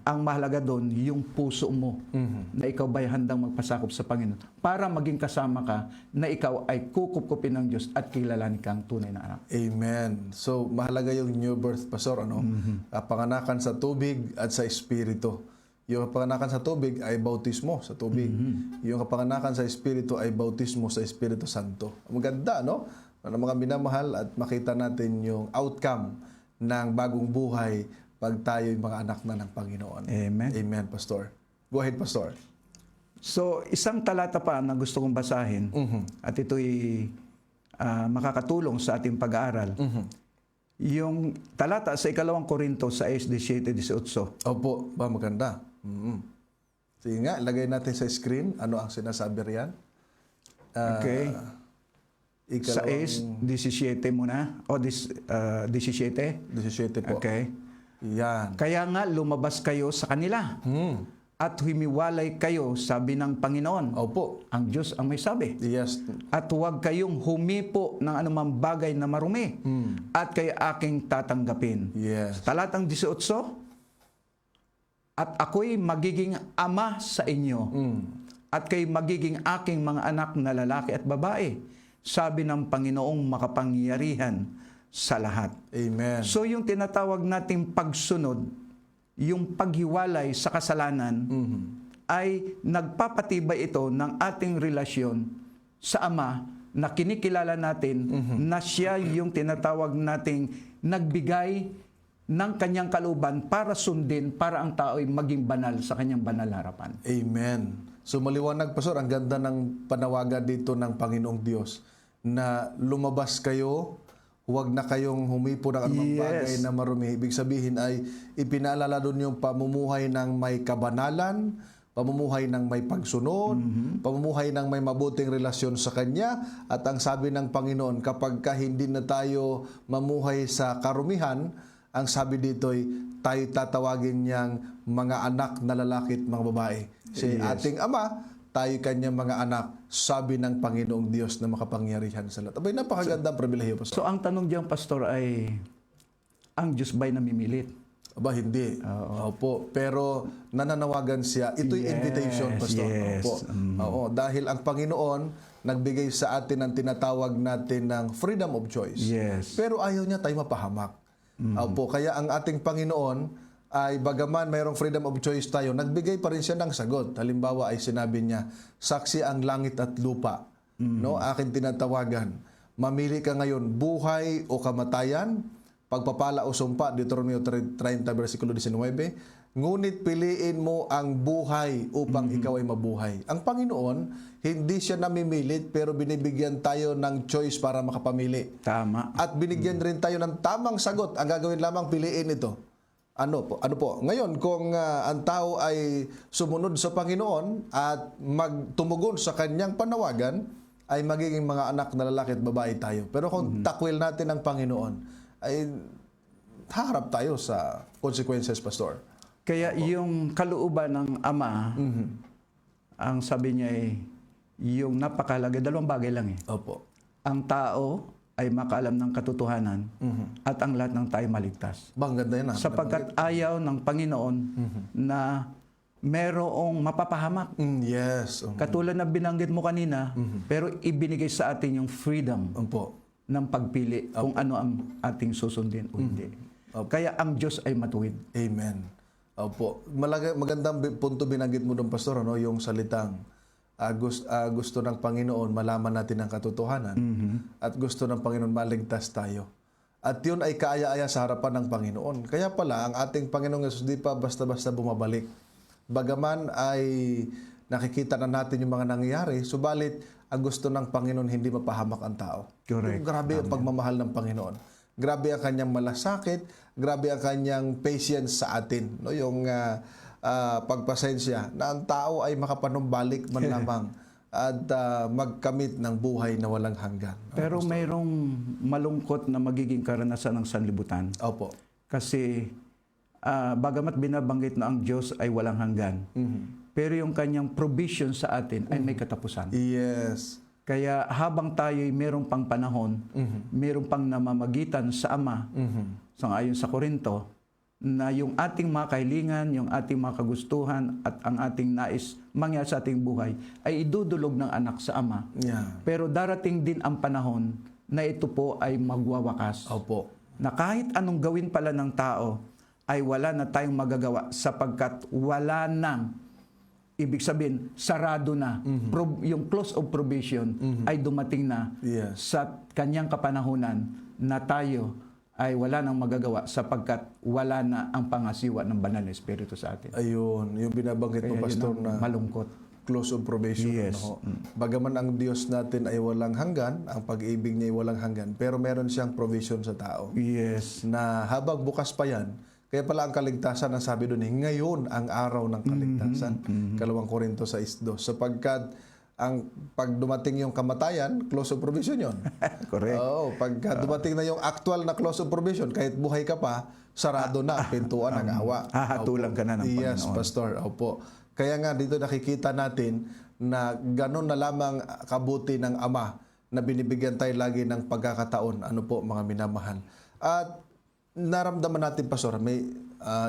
Ang mahalaga doon, yung puso mo, na ikaw ba'y handang magpasakop sa Panginoon para maging kasama ka na ikaw ay kukupkupin ng Diyos at kilalanin kang tunay na anak.
Amen. So, mahalaga yung new birth, Pastor, ano? Panganakan sa tubig at sa Espiritu. Yung panganakan sa tubig ay bautismo sa tubig. Yung panganakan sa Espiritu ay bautismo sa Espiritu Santo. Maganda, no? Ano mga minamahal at makita natin yung outcome ng bagong buhay pag tayo yung mga anak na ng Panginoon.
Amen.
Amen, Pastor. Go ahead, Pastor.
So, isang talata pa na gusto kong basahin at ito'y makakatulong sa ating pag-aaral. Yung talata sa 2 Korinto 6:17-18.
Opo, ba maganda. Sige nga, lagay natin sa screen. Ano ang sinasabi riyan?
Okay. Sa 17 muna. O 17.
17 po.
Okay.
Yan.
Kaya nga lumabas kayo sa kanila at humiwalay kayo, sabi ng Panginoon.
Opo.
Ang Diyos ang may sabi.
Yes.
At huwag kayong humipo ng anumang bagay na marumi at kayo aking tatanggapin.
Yes.
Talatang 18, at ako'y magiging ama sa inyo at kayo magiging aking mga anak na lalaki at babae, sabi ng Panginoong makapangyarihan sa lahat.
Amen.
So yung tinatawag nating pagsunod, yung paghiwalay sa kasalanan, ay nagpapatibay ito ng ating relasyon sa Ama na kinikilala natin na siya yung tinatawag nating nagbigay ng kanyang kalooban para sundin, para ang tao ay maging banal sa kanyang banal na harapan.
Amen. So maliwanag, Pastor, ang ganda ng panawagan dito ng Panginoong Diyos na lumabas kayo, huwag na kayong humipo ng anumang bagay na marumi. Ibig sabihin ay ipinaalala doon yung pamumuhay ng may kabanalan, pamumuhay ng may pagsunod, pamumuhay ng may mabuting relasyon sa Kanya. At ang sabi ng Panginoon, kapag ka hindi na tayo mamuhay sa karumihan, ang sabi dito ay tayo tatawagin niyang mga anak na lalaki at mga babae. Si ating Ama, tayo kanyang mga anak, sabi ng Panginoong Diyos na makapangyarihan sa lahat. Abay, napakagandang pribilehiyo, Pastor.
So ang tanong diyan, Pastor, ay ang Diyos ba'y namimilit?
Aba, hindi. Opo. Pero nananawagan siya. Ito'y invitation, Pastor.
Yes.
Opo. Oo. Dahil ang Panginoon nagbigay sa atin ng tinatawag natin ng freedom of choice.
Yes.
Pero ayaw niya tayo mapahamak. Opo. Kaya ang ating Panginoon ay bagaman mayroong freedom of choice tayo, nagbigay pa rin siya ng sagot. Halimbawa ay sinabi niya, saksi ang langit at lupa. No, akin tinatawagan. Mamili ka ngayon, buhay o kamatayan, pagpapala o sumpa, Deuteronomio 30 versikulo 19. Ngunit piliin mo ang buhay upang ikaw ay mabuhay. Ang Panginoon, hindi siya namimilit pero binibigyan tayo ng choice para makapamili.
Tama.
At binigyan rin tayo ng tamang sagot. Ang gagawin lamang, piliin ito. Ano po? Ngayon, kung ang tao ay sumunod sa Panginoon at magtumugon sa kanyang panawagan, ay magiging mga anak na lalaki at babae tayo. Pero kung takwil natin ang Panginoon, ay harap tayo sa consequences, Pastor.
Kaya yung kalooban ng Ama, ang sabi niya ay yung napakahalaga, dalawang bagay lang eh.
Opo.
Ang tao ay makaalam ng katotohanan at ang lahat ng tayo maligtas.
Bang ganda yan.
Sapagkat ayaw ng Panginoon na merong mapapahamak.
Yes.
Katulad na binanggit mo kanina, pero ibinigay sa atin yung freedom
Opo.
ng pagpili kung ano ang ating susundin o hindi. Kaya ang Diyos ay matuwid.
Amen. Opo. Magandang punto binanggit mo doon, Pastor, ano? Yung salitang gusto ng Panginoon malaman natin ang katotohanan at gusto ng Panginoon maligtas tayo. At yun ay kaaya-aya sa harapan ng Panginoon. Kaya pala, ang ating Panginoong Yesus di pa basta-basta bumabalik. Bagaman ay nakikita na natin yung mga nangyayari, subalit ang gusto ng Panginoon hindi mapahamak ang tao.
Correct.
Grabe ang pagmamahal ng Panginoon. Grabe ang kanyang malasakit, grabe ang kanyang patience sa atin. No? Yung pagpasensya na ang tao ay makapanumbalik man lamang at magkamit ng buhay na walang hanggan.
Pero mayroong malungkot na magiging karanasan ng sanlibutan.
Opo.
Kasi bagamat binabanggit na ang Diyos ay walang hanggan, pero yung kanyang provision sa atin ay may katapusan.
Yes.
Kaya habang tayo'y merong pang panahon, merong pang namamagitan sa Ama, sangayon sa Korinto, na yung ating mga kahilingan, yung ating mga kagustuhan at ang ating nais mangyari sa ating buhay ay idudulog ng anak sa Ama.
Yeah.
Pero darating din ang panahon na ito po ay magwawakas.
Opo.
Na kahit anong gawin pala ng tao ay wala na tayong magagawa sapagkat wala nang, ibig sabihin, sarado na. Yung close of probation ay dumating na
Yes.
sa kanyang kapanahunan na tayo ay wala nang magagawa sapagkat wala na ang pangasiwa ng banal na Espiritu sa atin.
Ayun, yung binabanggit mo,
Kaya
Pastor,
yun ang
na
malungkot.
close of probation.
Yes.
No? Bagaman ang Diyos natin ay walang hanggan, ang pag-ibig niya ay walang hanggan, pero meron siyang provision sa tao.
Yes.
Na habang bukas pa yan, kaya pala ang kaligtasan, ang sabi doon, ngayon ang araw ng kaligtasan. 2 Korinto 6:2. Sapagkat ang pag dumating yung kamatayan, close of provision yon.
Correct.
Oo, pagka dumating na yung actual na close of provision, kahit buhay ka pa, sarado na, pintuan ng awa.
Hahatulan ka na ng
Yes,
Panginoon.
Pastor. Opo. Kaya nga dito nakikita natin na gano'n na lamang kabuti ng Ama na binibigyan tayo lagi ng pagkakataon. Ano po, mga minamahal. At naramdaman natin, Pastor, may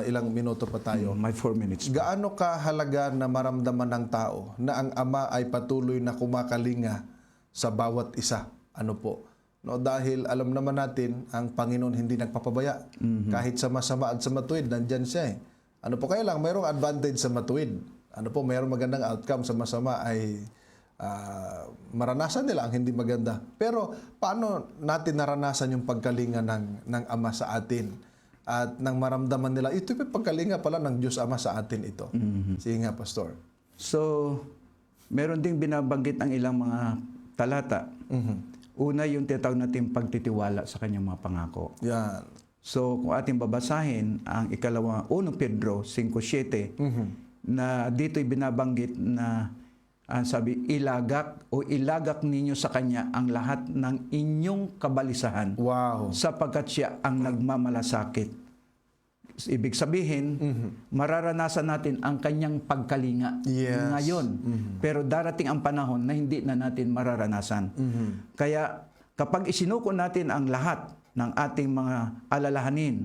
ilang minuto pa tayo.
My 4 minutes.
Gaano kahalaga na maramdaman ng tao na ang Ama ay patuloy na kumakalinga sa bawat isa? Ano po? No, dahil alam naman natin, ang Panginoon hindi nagpapabaya. Kahit sa masama at sa matuwid, nandyan siya eh. Ano po, kaya lang, mayroong advantage sa matuwid. Ano po, mayroong magandang outcome sa masama ay maranasan nila ang hindi maganda. Pero paano natin naranasan yung pagkalinga ng Ama sa atin? At nang maramdaman nila, ito yung pagkalinga pala ng Diyos Ama sa atin ito. Sige nga, Pastor.
So, meron ding binabanggit ang ilang mga talata. Una, yung tinatawag natin pagtitiwala sa kanyang mga pangako.
Yan.
So, kung ating babasahin ang ikalawa, 1 Pedro 5:7, na dito'y binabanggit na sabi, ilagak ninyo sa Kanya ang lahat ng inyong kabalisahan
Wow.
sapagkat siya ang nagmamalasakit. Ibig sabihin, mararanasan natin ang Kanyang pagkalinga
Yes.
ngayon. Pero darating ang panahon na hindi na natin mararanasan. Kaya kapag isinuko natin ang lahat ng ating mga alalahanin,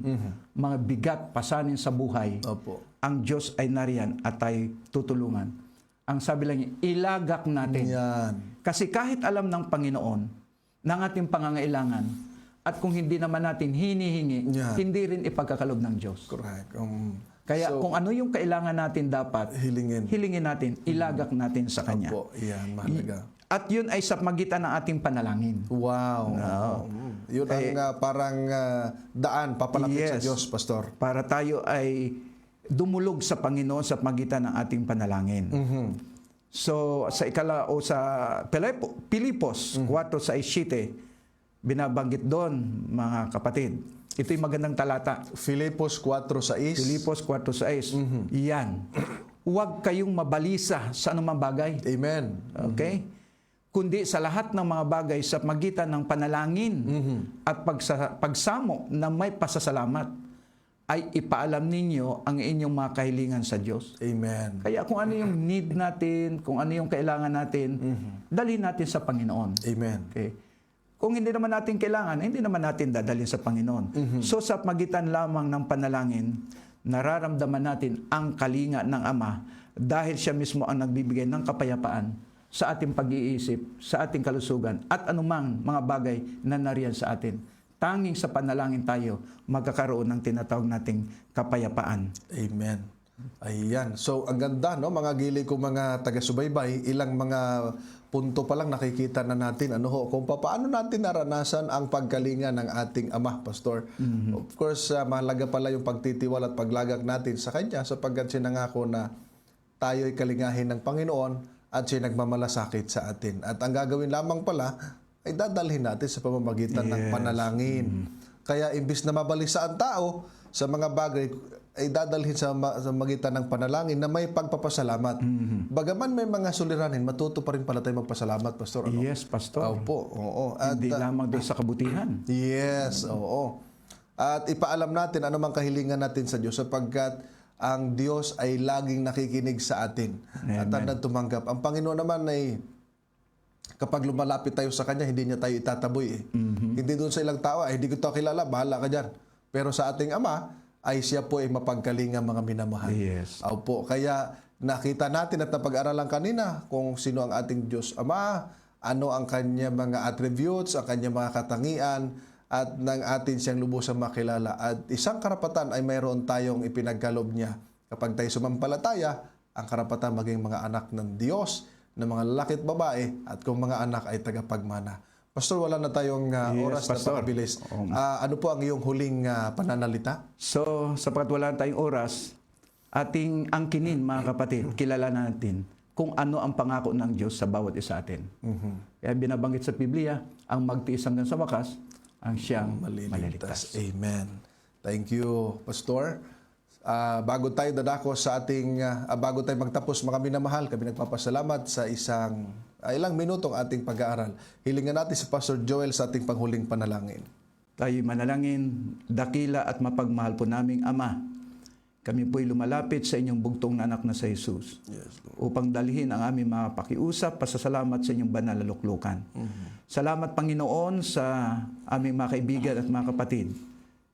mga bigat, pasanin sa buhay,
Opo.
ang Diyos ay nariyan at ay tutulungan. Ang sabi lang niya, ilagak natin.
Yan.
Kasi kahit alam ng Panginoon ng ating pangangailangan at kung hindi naman natin hinihingi,
Yeah.
hindi rin ipagkakalob ng Diyos.
Correct.
Kaya
So,
kung ano yung kailangan natin dapat, hilingin natin, ilagak natin sa Kanya.
Opo. Yan, mahalaga.
At yun ay sa magitan ng ating panalangin.
Wow. Yun ang parang daan papalapit sa
Yes.
Diyos, Pastor.
Para tayo ay dumulog sa Panginoon sa magitan ng ating panalangin. So, sa Pilipos 4:6, binabanggit doon, mga kapatid. Ito'y magandang talata.
Filipos 4:6.
Pilipos 4:6. Yan. Huwag kayong mabalisa sa anumang bagay.
Amen.
Okay? Kundi sa lahat ng mga bagay sa magitan ng panalangin at pagsamo na may pasasalamat, ay ipaalam ninyo ang inyong mga kahilingan sa Diyos.
Amen.
Kaya kung ano yung need natin, kung ano yung kailangan natin, dalhin natin sa Panginoon.
Amen.
Okay? Kung hindi naman natin kailangan, hindi naman natin dadalhin sa Panginoon. So sa magitan lamang ng panalangin, nararamdaman natin ang kalinga ng Ama dahil siya mismo ang nagbibigay ng kapayapaan sa ating pag-iisip, sa ating kalusugan, at anumang mga bagay na nariyan sa atin. Tanging sa panalangin tayo magkakaroon ng tinatawag nating kapayapaan.
Amen. Ayan. So, ang ganda, no? Mga gili ko, mga taga-subaybay, ilang mga punto pa lang nakikita na natin kung paano natin naranasan ang pagkalinga ng ating Ama, Pastor. Of course, mahalaga pala yung pagtitiwala at paglagak natin sa Kanya sapagkat sinangako na tayo'y kalingahin ng Panginoon at siya nagmamalasakit sa atin. At ang gagawin lamang pala ay dadalhin natin sa pamamagitan ng panalangin. Kaya imbis na mabalisa ang tao sa mga bagay, ay dadalhin sa magitan ng panalangin na may pagpapasalamat. Bagaman may mga suliranin, matuto pa rin pala tayo magpasalamat, Pastor. Ano?
Yes, Pastor.
Opo, oo. At,
Hindi lamang doon sa kabutihan.
yes, oo. At ipaalam natin anumang kahilingan natin sa Diyos sapagkat ang Diyos ay laging nakikinig sa atin.
Amen.
At handang tumanggap. Ang Panginoon naman ay kapag lumalapit tayo sa Kanya, hindi niya tayo itataboy eh. Hindi doon sa ilang tao, ay hindi ko ito kilala, bahala ka dyan. Pero sa ating Ama, ay siya po ay mapagkalinga mga minamahal.
Yes.
Opo, kaya nakita natin at napag-aralan kanina kung sino ang ating Diyos Ama, ano ang kanya mga attributes, ang kanya mga katangian, at nang atin siyang lubusang makilala. At isang karapatan ay mayroon tayong ipinagkaloob niya. Kapag tayo sumampalataya, ang karapatan maging mga anak ng Diyos, ng mga lalaki at babae, at kung mga anak ay tagapagmana. Pastor, wala na tayong oras na
Pastor.
pakabilis. Ano po ang iyong huling pananalita?
So, sapat wala tayong oras, ating angkinin mga kapatid, kilala natin kung ano ang pangako ng Diyos sa bawat isa atin. Kaya binabanggit sa Biblia, ang magtiis hanggang sa wakas, ang siyang maliligtas.
Amen. Thank you, Pastor. Bago tayo dadako sa ating, bago tayo magtapos mga minamahal, kami nagpapasalamat sa ilang minutong ating pag-aaral. Hilingan natin si Pastor Joel sa ating panghuling panalangin.
Tayo manalangin, dakila at mapagmahal po naming Ama. Kami po'y lumalapit sa inyong bugtong na anak na sa Jesus upang dalhin ang aming mga pakiusap, pasasalamat sa inyong banal na luklukan. Salamat, Panginoon, sa aming mga kaibigan at mga kapatid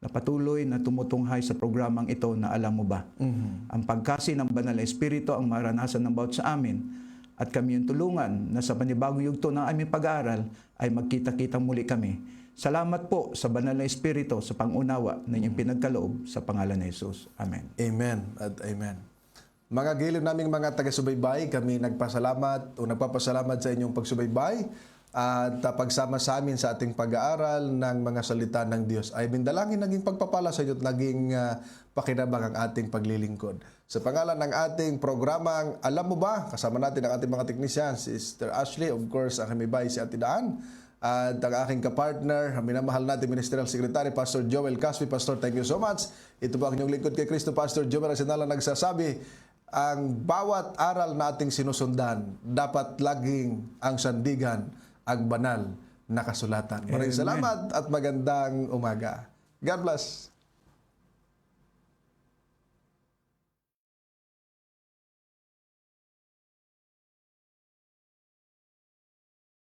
na patuloy na tumutunghay sa programang ito na alam mo ba. Ang pagkasi ng banal na Espiritu ang maranasan ng bawat sa amin at kami yung tulungan na sa panibagong yugto ng aming pag-aaral ay magkita-kita muli kami. Salamat po sa banal na Espiritu sa pangunawa na inyong pinagkaloob sa pangalan ni Jesus. Amen.
Amen at amen. Mga giliw naming mga taga-subaybay, kami nagpasalamat o nagpapasalamat sa inyong pagsubaybay at pagsama sa amin sa ating pag-aaral ng mga salita ng Diyos. Ay bindalangin naging pagpapala sa inyo at naging pakinabang ang ating paglilingkod. Sa pangalan ng ating programang Alam Mo Ba? Kasama natin ang ating mga technician, Sister Ashley, of course, ang kami bay si Ate Daan, at ang aking kapartner, ang minamahal natin Ministerial Secretary, Pastor Joel Caspi. Pastor, thank you so much. Ito po ang inyong lingkod kay Kristo, Pastor Joel Asinala, nagsasabi, ang bawat aral na ating sinusundan, dapat laging ang sandigan, ang banal na kasulatan. Maraming salamat at magandang umaga. God bless.